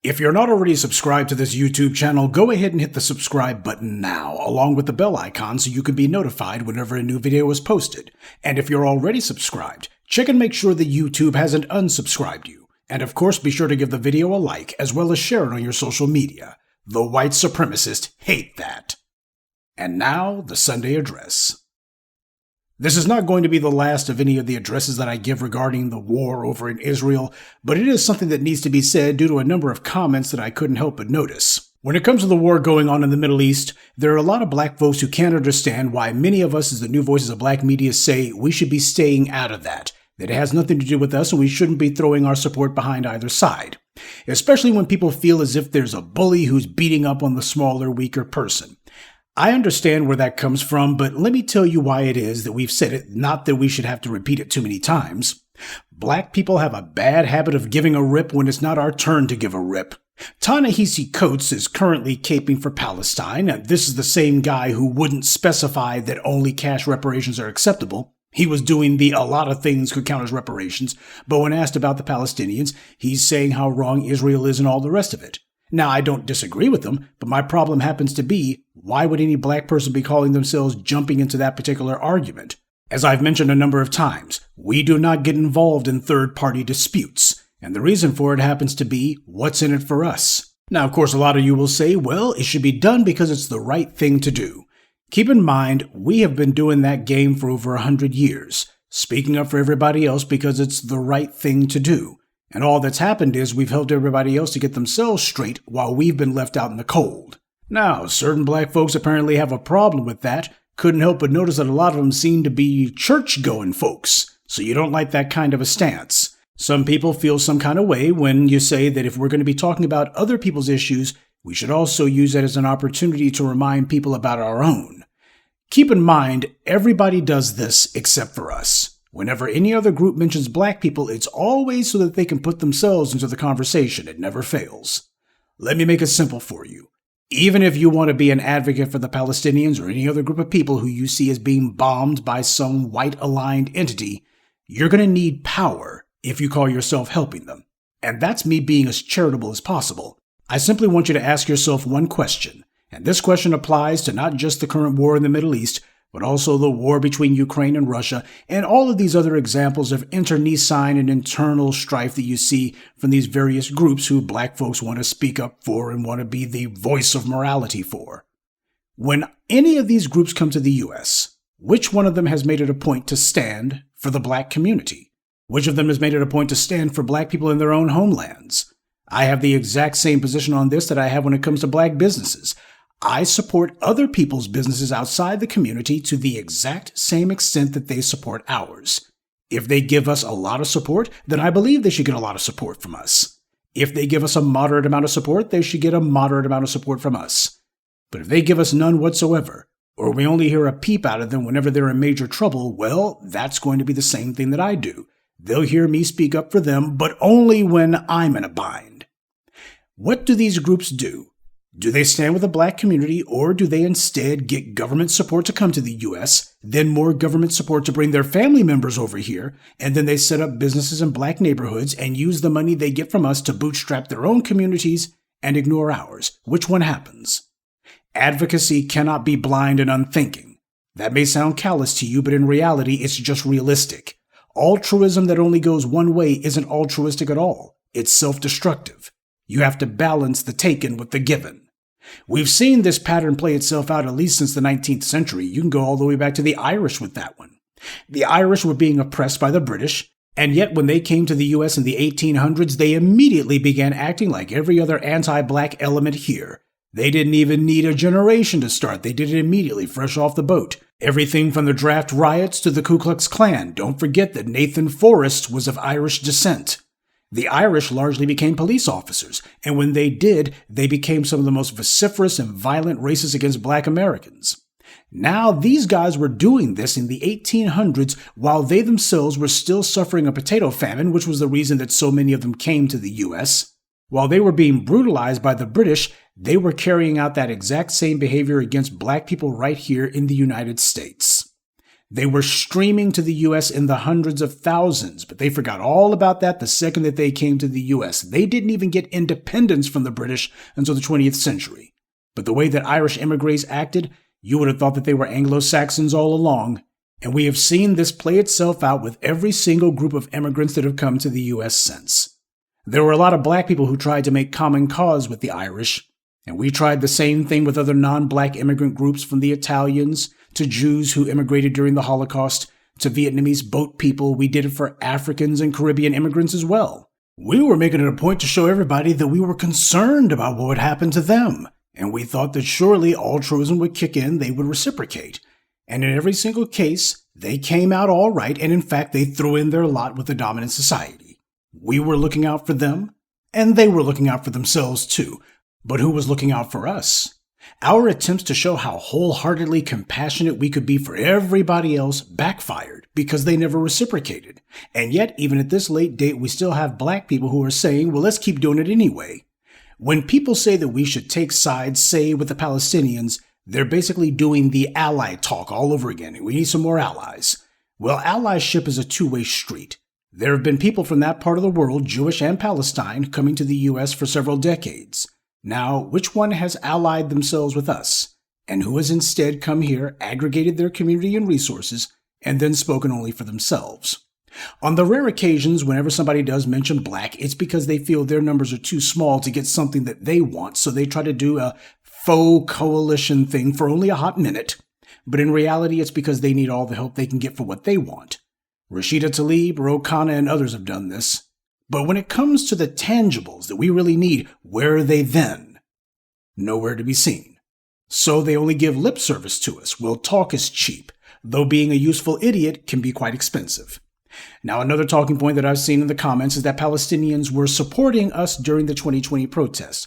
If you're not already subscribed to this YouTube channel, go ahead and hit the subscribe button now, along with the bell icon so you can be notified whenever a new video is posted. And if you're already subscribed, check and make sure that YouTube hasn't unsubscribed you. And of course, be sure to give the video a like, as well as share it on your social media. The white supremacists hate that. And now, the Sunday address. This is not going to be the last of any of the addresses that I give regarding the war over in Israel, but it is something that needs to be said due to a number of comments that I couldn't help but notice. When it comes to the war going on in the Middle East, there are a lot of black folks who can't understand why many of us as the new voices of black media say we should be staying out of that it has nothing to do with us and we shouldn't be throwing our support behind either side. Especially when people feel as if there's a bully who's beating up on the smaller, weaker person. I understand where that comes from, but let me tell you why it is that we've said it, not that we should have to repeat it too many times. Black people have a bad habit of giving a rip when it's not our turn to give a rip. Ta-Nahesi Coates is currently caping for Palestine, and this is the same guy who wouldn't specify that only cash reparations are acceptable. He was doing a lot of things could count as reparations, but when asked about the Palestinians, he's saying how wrong Israel is and all the rest of it. Now, I don't disagree with him, but my problem happens to be, why would any black person be calling themselves jumping into that particular argument? As I've mentioned a number of times, we do not get involved in third-party disputes, and the reason for it happens to be, what's in it for us? Now, of course, a lot of you will say, well, it should be done because it's the right thing to do. Keep in mind, we have been doing that game for over 100 years, speaking up for everybody else because it's the right thing to do. And all that's happened is we've helped everybody else to get themselves straight while we've been left out in the cold. Now, certain black folks apparently have a problem with that. Couldn't help but notice that a lot of them seem to be church-going folks, so you don't like that kind of a stance. Some people feel some kind of way when you say that if we're going to be talking about other people's issues, we should also use that as an opportunity to remind people about our own. Keep in mind, everybody does this except for us. Whenever any other group mentions black people, it's always so that they can put themselves into the conversation. It never fails. Let me make it simple for you. Even if you want to be an advocate for the Palestinians or any other group of people who you see as being bombed by some white-aligned entity, you're going to need power if you call yourself helping them. And that's me being as charitable as possible. I simply want you to ask yourself one question, and this question applies to not just the current war in the Middle East, but also the war between Ukraine and Russia, and all of these other examples of internecine and internal strife that you see from these various groups who black folks want to speak up for and want to be the voice of morality for. When any of these groups come to the U.S., which one of them has made it a point to stand for the black community? Which of them has made it a point to stand for black people in their own homelands? I have the exact same position on this that I have when it comes to black businesses. I support other people's businesses outside the community to the exact same extent that they support ours. If they give us a lot of support, then I believe they should get a lot of support from us. If they give us a moderate amount of support, they should get a moderate amount of support from us. But if they give us none whatsoever, or we only hear a peep out of them whenever they're in major trouble, well, that's going to be the same thing that I do. They'll hear me speak up for them, but only when I'm in a bind. What do these groups do? Do they stand with the black community, or do they instead get government support to come to the U.S., then more government support to bring their family members over here, and then they set up businesses in black neighborhoods and use the money they get from us to bootstrap their own communities and ignore ours? Which one happens? Advocacy cannot be blind and unthinking. That may sound callous to you, but in reality, it's just realistic. Altruism that only goes one way isn't altruistic at all. It's self-destructive. You have to balance the taken with the given. We've seen this pattern play itself out at least since the 19th century. You can go all the way back to the Irish with that one. The Irish were being oppressed by the British, and yet when they came to the U.S. in the 1800s, they immediately began acting like every other anti-black element here. They didn't even need a generation to start. They did it immediately, fresh off the boat. Everything from the draft riots to the Ku Klux Klan. Don't forget that Nathan Forrest was of Irish descent. The Irish largely became police officers, and when they did, they became some of the most vociferous and violent racists against black Americans. Now, these guys were doing this in the 1800s while they themselves were still suffering a potato famine, which was the reason that so many of them came to the U.S. While they were being brutalized by the British, they were carrying out that exact same behavior against black people right here in the United States. They were streaming to the U.S. in the hundreds of thousands, but they forgot all about that the second that they came to the U.S. They didn't even get independence from the British until the 20th century. But the way that Irish immigrants acted, you would have thought that they were Anglo-Saxons all along. And we have seen this play itself out with every single group of immigrants that have come to the U.S. since. There were a lot of black people who tried to make common cause with the Irish, and we tried the same thing with other non-black immigrant groups, from the Italians to Jews who immigrated during the Holocaust to Vietnamese boat people. We did it for Africans and Caribbean immigrants as well. We were making it a point to show everybody that we were concerned about what would happen to them, and we thought that surely altruism would kick in, they would reciprocate. And in every single case, they came out all right, and in fact, they threw in their lot with the dominant society. We were looking out for them, and they were looking out for themselves too. But who was looking out for us? Our attempts to show how wholeheartedly compassionate we could be for everybody else backfired because they never reciprocated. And yet, even at this late date, we still have black people who are saying, well, let's keep doing it anyway. When people say that we should take sides, say, with the Palestinians, they're basically doing the ally talk all over again. We need some more allies. Well, allyship is a two-way street. There have been people from that part of the world, Jewish and Palestine, coming to the U.S. for several decades. Now, which one has allied themselves with us, and who has instead come here, aggregated their community and resources, and then spoken only for themselves? On the rare occasions, whenever somebody does mention black, it's because they feel their numbers are too small to get something that they want, so they try to do a faux coalition thing for only a hot minute. But in reality, it's because they need all the help they can get for what they want. Rashida Tlaib, Ro Khanna, and others have done this. But when it comes to the tangibles that we really need, where are they then? Nowhere to be seen. So they only give lip service to us. Well, talk is cheap, though being a useful idiot can be quite expensive. Now, another talking point that I've seen in the comments is that Palestinians were supporting us during the 2020 protests.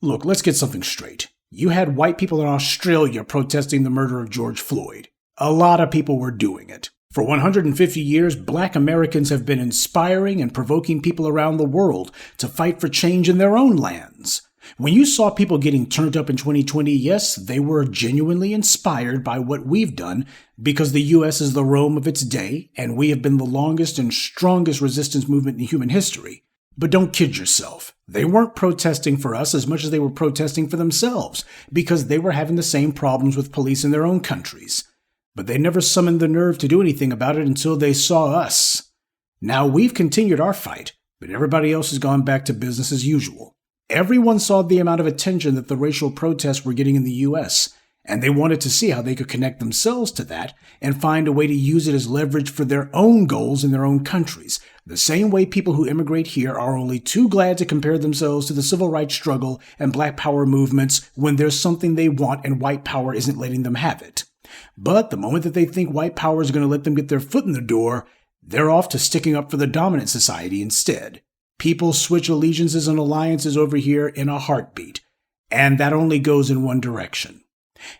Look, let's get something straight. You had white people in Australia protesting the murder of George Floyd. A lot of people were doing it. For 150 years, black Americans have been inspiring and provoking people around the world to fight for change in their own lands. When you saw people getting turned up in 2020, yes, they were genuinely inspired by what we've done because the U.S. is the Rome of its day, and we have been the longest and strongest resistance movement in human history. But don't kid yourself. They weren't protesting for us as much as they were protesting for themselves because they were having the same problems with police in their own countries. But they never summoned the nerve to do anything about it until they saw us. Now we've continued our fight, but everybody else has gone back to business as usual. Everyone saw the amount of attention that the racial protests were getting in the U.S., and they wanted to see how they could connect themselves to that and find a way to use it as leverage for their own goals in their own countries. The same way people who immigrate here are only too glad to compare themselves to the civil rights struggle and black power movements when there's something they want and white power isn't letting them have it. But the moment that they think white power is going to let them get their foot in the door, they're off to sticking up for the dominant society instead. People switch allegiances and alliances over here in a heartbeat, and that only goes in one direction.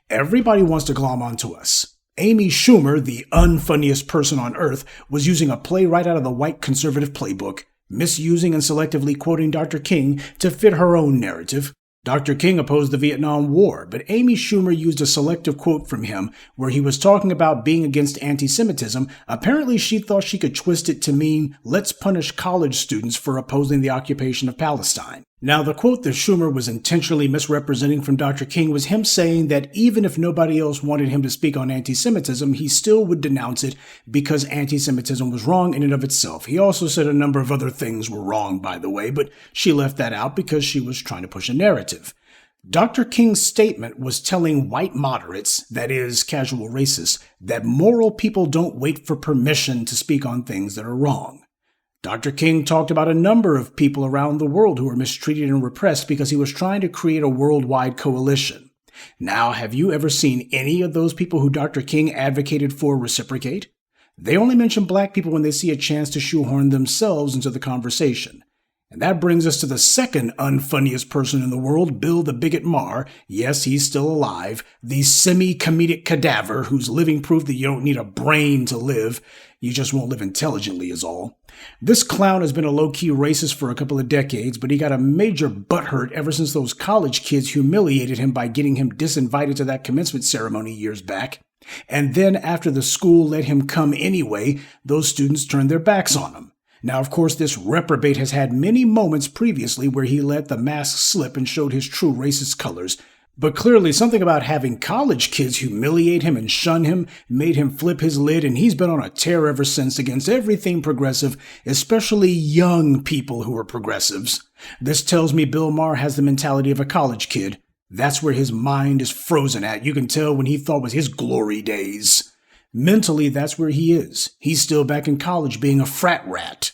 Everybody wants to glom onto us. Amy Schumer, the unfunniest person on earth, was using a play right out of the white conservative playbook, misusing and selectively quoting Dr. King to fit her own narrative. Dr. King opposed the Vietnam War, but Amy Schumer used a selective quote from him where he was talking about being against anti-Semitism. Apparently, she thought she could twist it to mean, let's punish college students for opposing the occupation of Palestine. Now, the quote that Schumer was intentionally misrepresenting from Dr. King was him saying that even if nobody else wanted him to speak on anti-Semitism, he still would denounce it because anti-Semitism was wrong in and of itself. He also said a number of other things were wrong, by the way, but she left that out because she was trying to push a narrative. Dr. King's statement was telling white moderates, that is, casual racists, that moral people don't wait for permission to speak on things that are wrong. Dr. King talked about a number of people around the world who were mistreated and repressed because he was trying to create a worldwide coalition. Now, have you ever seen any of those people who Dr. King advocated for reciprocate? They only mention black people when they see a chance to shoehorn themselves into the conversation. And that brings us to the second unfunniest person in the world, Bill the Bigot Maher. Yes, he's still alive. The semi-comedic cadaver who's living proof that you don't need a brain to live. You just won't live intelligently is all. This clown has been a low-key racist for a couple of decades, but he got a major butthurt ever since those college kids humiliated him by getting him disinvited to that commencement ceremony years back. And then after the school let him come anyway, those students turned their backs on him. Now, of course, this reprobate has had many moments previously where he let the mask slip and showed his true racist colors. But clearly something about having college kids humiliate him and shun him made him flip his lid, and he's been on a tear ever since against everything progressive, especially young people who are progressives. This tells me Bill Maher has the mentality of a college kid. That's where his mind is frozen at. You can tell when he thought was his glory days. Mentally, that's where he is. He's still back in college being a frat rat.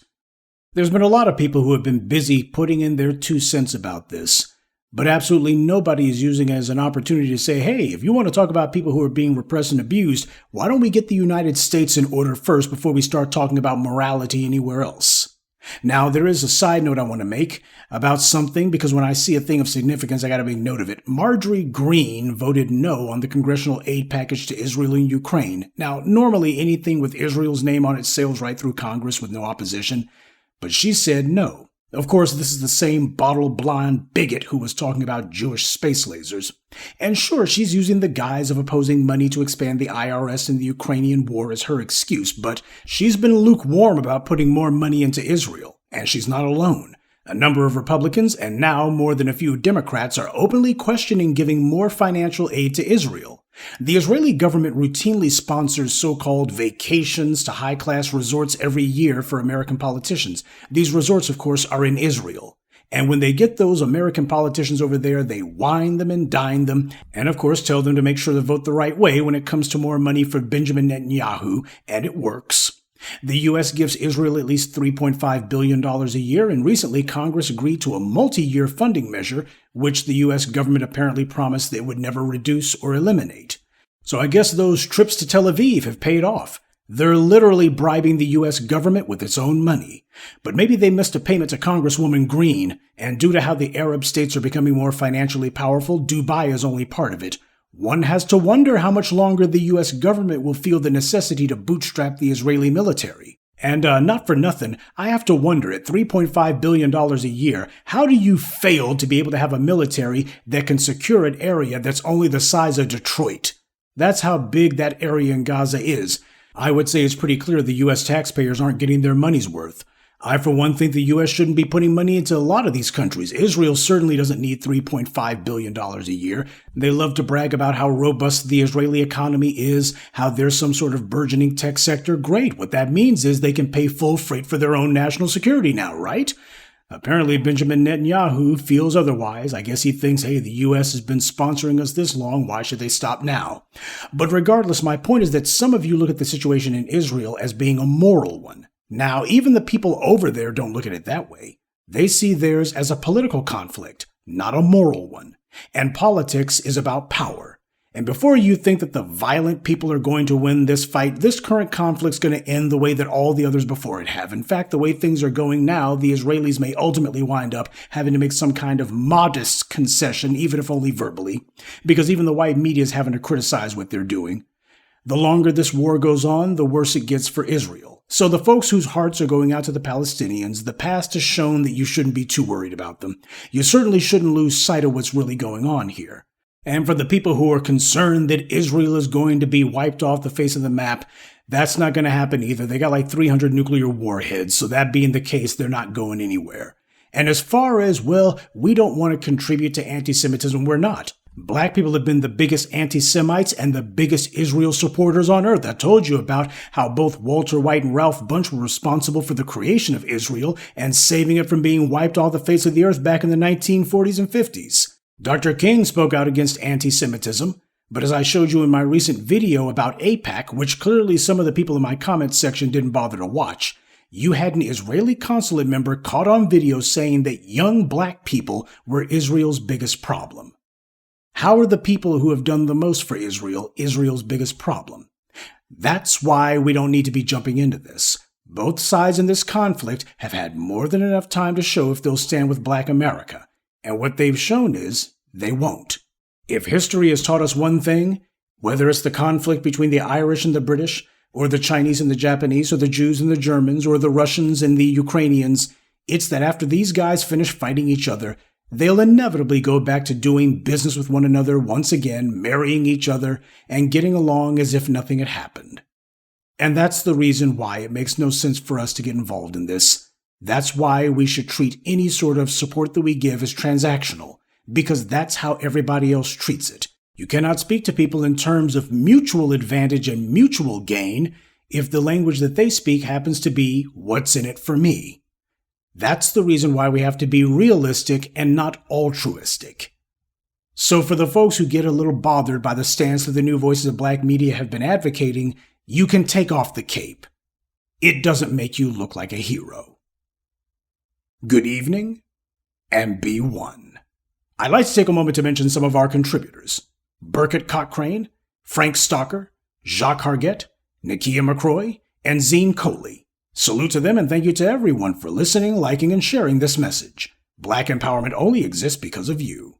There's been a lot of people who have been busy putting in their 2 cents about this. But absolutely nobody is using it as an opportunity to say, hey, if you want to talk about people who are being repressed and abused, why don't we get the United States in order first before we start talking about morality anywhere else? Now, there is a side note I want to make about something, because when I see a thing of significance, I got to make note of it. Marjorie Greene voted no on the congressional aid package to Israel and Ukraine. Now, normally anything with Israel's name on it sails right through Congress with no opposition, but she said no. Of course, this is the same bottle-blind bigot who was talking about Jewish space lasers. And sure, she's using the guise of opposing money to expand the IRS in the Ukrainian war as her excuse, but she's been lukewarm about putting more money into Israel. And she's not alone. A number of Republicans, and now more than a few Democrats, are openly questioning giving more financial aid to Israel. The Israeli government routinely sponsors so-called vacations to high-class resorts every year for American politicians. These resorts, of course, are in Israel. And when they get those American politicians over there, they wine them and dine them, and of course tell them to make sure to vote the right way when it comes to more money for Benjamin Netanyahu, and it works. The U.S. gives Israel at least $3.5 billion a year, and recently Congress agreed to a multi-year funding measure, which the U.S. government apparently promised they would never reduce or eliminate. So I guess those trips to Tel Aviv have paid off. They're literally bribing the U.S. government with its own money. But maybe they missed a payment to Congresswoman Greene, and due to how the Arab states are becoming more financially powerful, Dubai is only part of it. One has to wonder how much longer the U.S. government will feel the necessity to bootstrap the Israeli military. And not for nothing, I have to wonder, at $3.5 billion a year, how do you fail to be able to have a military that can secure an area that's only the size of Detroit? That's how big that area in Gaza is. I would say it's pretty clear the U.S. taxpayers aren't getting their money's worth. I, for one, think the U.S. shouldn't be putting money into a lot of these countries. Israel certainly doesn't need $3.5 billion a year. They love to brag about how robust the Israeli economy is, how there's some sort of burgeoning tech sector. Great. What that means is they can pay full freight for their own national security now, right? Apparently, Benjamin Netanyahu feels otherwise. I guess he thinks, hey, the U.S. has been sponsoring us this long. Why should they stop now? But regardless, my point is that some of you look at the situation in Israel as being a moral one. Now, even the people over there don't look at it that way. They see theirs as a political conflict, not a moral one. And politics is about power. And before you think that the violent people are going to win this fight, this current conflict's going to end the way that all the others before it have. In fact, the way things are going now, the Israelis may ultimately wind up having to make some kind of modest concession, even if only verbally, because even the white media is having to criticize what they're doing. The longer this war goes on, the worse it gets for Israel. So the folks whose hearts are going out to the Palestinians, the past has shown that you shouldn't be too worried about them. You certainly shouldn't lose sight of what's really going on here. And for the people who are concerned that Israel is going to be wiped off the face of the map, that's not going to happen either. They got like 300 nuclear warheads, so that being the case, they're not going anywhere. And as far as, well, we don't want to contribute to anti-Semitism, we're not. Black people have been the biggest anti-Semites and the biggest Israel supporters on earth. I told you about how both Walter White and Ralph Bunche were responsible for the creation of Israel and saving it from being wiped off the face of the earth back in the 1940s and 50s. Dr. King spoke out against anti-Semitism, but as I showed you in my recent video about AIPAC, which clearly some of the people in my comments section didn't bother to watch, you had an Israeli consulate member caught on video saying that young black people were Israel's biggest problem. How are the people who have done the most for Israel Israel's biggest problem? That's why we don't need to be jumping into this. Both sides in this conflict have had more than enough time to show if they'll stand with Black America. And what they've shown is they won't. If history has taught us one thing, whether it's the conflict between the Irish and the British, or the Chinese and the Japanese, or the Jews and the Germans, or the Russians and the Ukrainians, it's that after these guys finish fighting each other, they'll inevitably go back to doing business with one another once again, marrying each other, and getting along as if nothing had happened. And that's the reason why it makes no sense for us to get involved in this. That's why we should treat any sort of support that we give as transactional, because that's how everybody else treats it. You cannot speak to people in terms of mutual advantage and mutual gain if the language that they speak happens to be what's in it for me. That's the reason why we have to be realistic and not altruistic. So for the folks who get a little bothered by the stance that the new voices of black media have been advocating, you can take off the cape. It doesn't make you look like a hero. Good evening, and be one. I'd like to take a moment to mention some of our contributors: Burkett Cochrane, Frank Stalker, Jacques Hargett, Nakia McCroy, and Zine Coley. Salute to them and thank you to everyone for listening, liking, and sharing this message. Black empowerment only exists because of you.